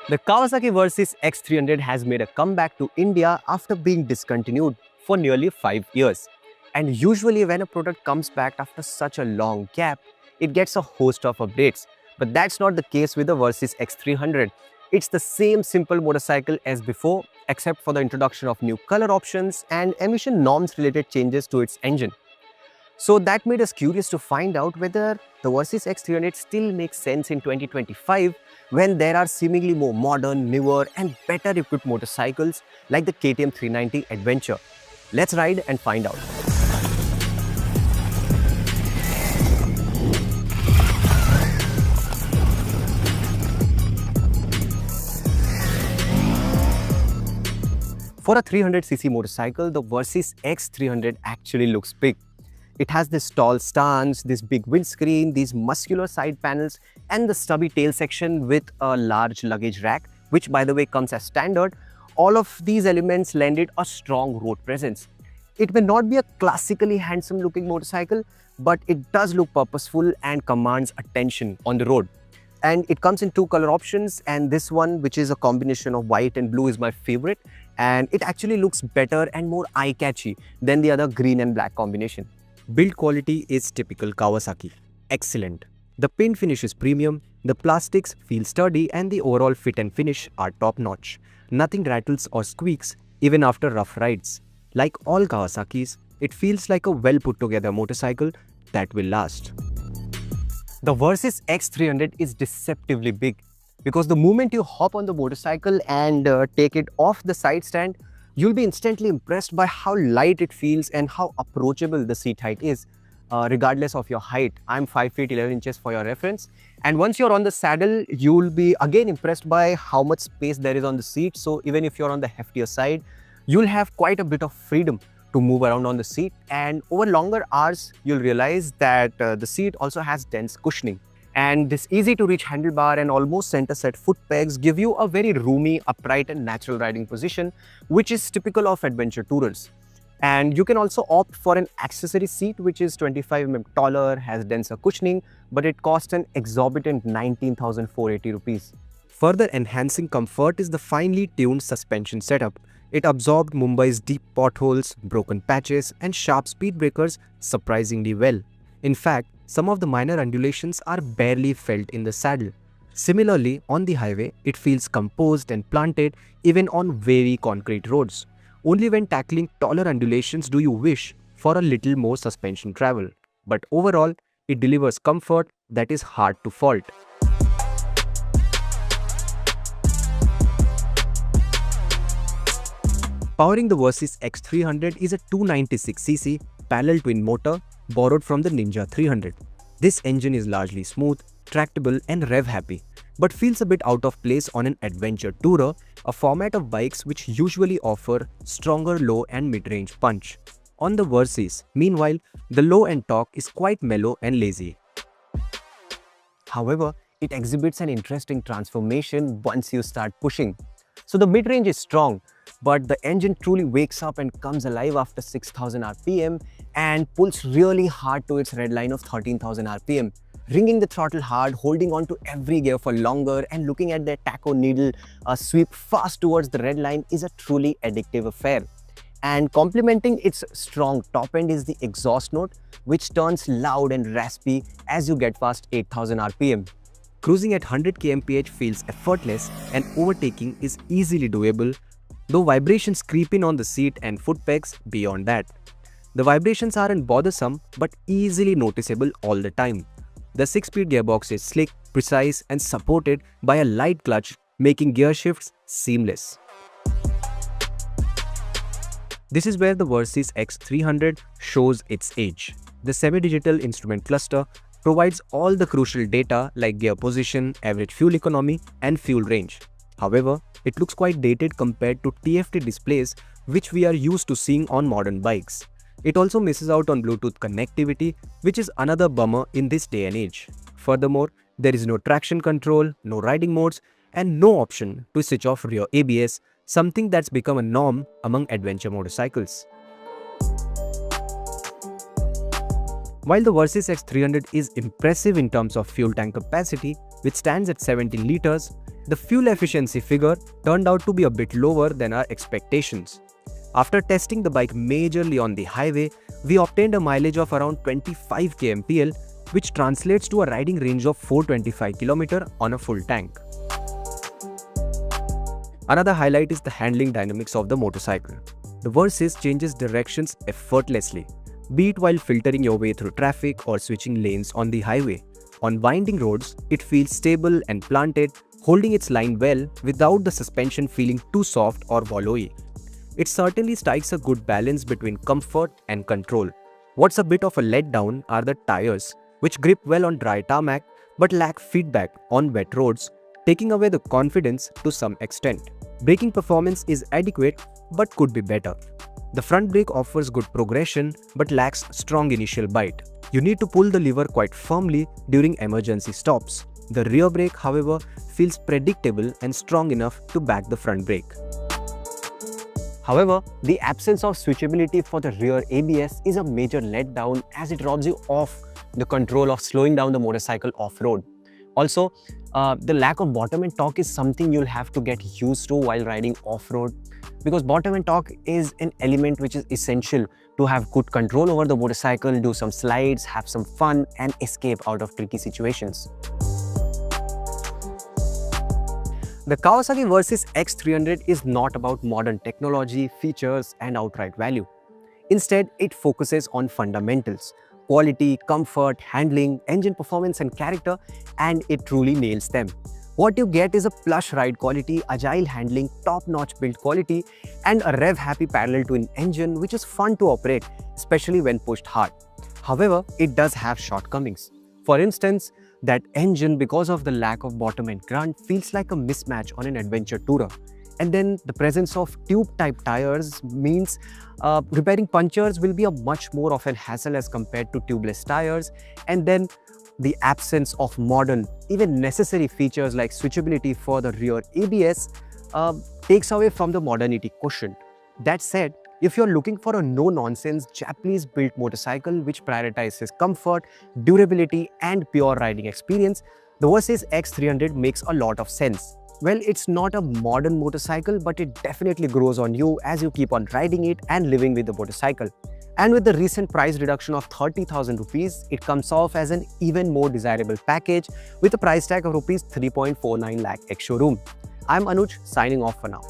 The Kawasaki Versys X300 has made a comeback to India after being discontinued for nearly 5 years. And usually when a product comes back after such a long gap, it gets a host of updates. But that's not the case with the Versys X300. It's the same simple motorcycle as before, except for the introduction of new color options and emission norms related changes to its engine. So that made us curious to find out whether the Versys X300 still makes sense in 2025 when there are seemingly more modern, newer and better equipped motorcycles like the KTM 390 Adventure. Let's ride and find out. For a 300cc motorcycle, the Versys X300 actually looks big. It has this tall stance, this big windscreen, these muscular side panels and the stubby tail section with a large luggage rack, which by the way comes as standard. All of these elements lend it a strong road presence. It may not be a classically handsome looking motorcycle, but it does look purposeful and commands attention on the road. And it comes in two color options, and this one, which is a combination of white and blue, is my favorite, and it actually looks better and more eye-catchy than the other green and black combination. Build quality is typical Kawasaki. Excellent. The paint finish is premium, the plastics feel sturdy and the overall fit and finish are top-notch. Nothing rattles or squeaks even after rough rides. Like all Kawasaki's, it feels like a well-put-together motorcycle that will last. The Versys X300 is deceptively big because the moment you hop on the motorcycle and take it off the side stand, you'll be instantly impressed by how light it feels and how approachable the seat height is, regardless of your height. I'm 5 feet 11 inches for your reference. And once you're on the saddle, you'll be again impressed by how much space there is on the seat. So even if you're on the heftier side, you'll have quite a bit of freedom to move around on the seat. And over longer hours, you'll realize that the seat also has dense cushioning. And this easy to reach handlebar and almost center set foot pegs give you a very roomy, upright and natural riding position, which is typical of adventure tourers. And you can also opt for an accessory seat, which is 25 mm taller, has denser cushioning, but it costs an exorbitant 19,480 rupees. Further enhancing comfort is the finely tuned suspension setup. It absorbed Mumbai's deep potholes, broken patches and sharp speed breakers surprisingly well. In fact, some of the minor undulations are barely felt in the saddle. Similarly, on the highway, it feels composed and planted even on very concrete roads. Only when tackling taller undulations do you wish for a little more suspension travel. But overall, it delivers comfort that is hard to fault. Powering the Versys X300 is a 296cc parallel twin motor borrowed from the Ninja 300. This engine is largely smooth, tractable and rev-happy, but feels a bit out of place on an adventure tourer, a format of bikes which usually offer stronger low and mid-range punch. On the Versys, meanwhile, the low end torque is quite mellow and lazy. However, it exhibits an interesting transformation once you start pushing. So the mid-range is strong, but the engine truly wakes up and comes alive after 6,000 RPM and pulls really hard to its red line of 13,000 RPM. Ringing the throttle hard, holding on to every gear for longer and looking at their tacho needle sweep fast towards the red line is a truly addictive affair. And complementing its strong top end is the exhaust note, which turns loud and raspy as you get past 8,000 RPM. Cruising at 100 kmph feels effortless and overtaking is easily doable, though vibrations creep in on the seat and foot pegs beyond that. The vibrations aren't bothersome but easily noticeable all the time. The 6-speed gearbox is slick, precise and supported by a light clutch, making gear shifts seamless. This is where the Versys X300 shows its age. The semi-digital instrument cluster provides all the crucial data like gear position, average fuel economy and fuel range. However, it looks quite dated compared to TFT displays which we are used to seeing on modern bikes. It also misses out on Bluetooth connectivity, which is another bummer in this day and age. Furthermore, there is no traction control, no riding modes, and no option to switch off rear ABS, something that's become a norm among adventure motorcycles. While the Versys X300 is impressive in terms of fuel tank capacity, which stands at 17 liters, the fuel efficiency figure turned out to be a bit lower than our expectations. After testing the bike majorly on the highway, we obtained a mileage of around 25 kmpl, which translates to a riding range of 425 km on a full tank. Another highlight is the handling dynamics of the motorcycle. The Versys changes directions effortlessly, be it while filtering your way through traffic or switching lanes on the highway. On winding roads, it feels stable and planted, holding its line well without the suspension feeling too soft or wallowy. It certainly strikes a good balance between comfort and control. What's a bit of a letdown are the tires, which grip well on dry tarmac but lack feedback on wet roads, taking away the confidence to some extent. Braking performance is adequate but could be better. The front brake offers good progression but lacks strong initial bite. You need to pull the lever quite firmly during emergency stops. The rear brake, however, feels predictable and strong enough to back the front brake. However, the absence of switchability for the rear ABS is a major letdown as it robs you of the control of slowing down the motorcycle off-road. Also, the lack of bottom end torque is something you'll have to get used to while riding off-road, because bottom end torque is an element which is essential to have good control over the motorcycle, do some slides, have some fun and escape out of tricky situations. The Kawasaki Versys X300 is not about modern technology, features and outright value. Instead, it focuses on fundamentals: quality, comfort, handling, engine performance and character, and it truly nails them. What you get is a plush ride quality, agile handling, top-notch build quality, and a rev-happy parallel-twin engine which is fun to operate, especially when pushed hard. However, it does have shortcomings. For instance, that engine, because of the lack of bottom-end grunt, feels like a mismatch on an adventure tourer. And then the presence of tube-type tires means repairing punctures will be a much more of an hassle as compared to tubeless tires. And then the absence of modern, even necessary features like switchability for the rear ABS takes away from the modernity quotient. That said, if you're looking for a no-nonsense Japanese-built motorcycle which prioritizes comfort, durability and pure riding experience, the Versys X300 makes a lot of sense. Well, it's not a modern motorcycle, but it definitely grows on you as you keep on riding it and living with the motorcycle. And with the recent price reduction of 30,000 rupees, it comes off as an even more desirable package with a price tag of rupees 3.49 lakh ex-showroom. I'm Anuj, signing off for now.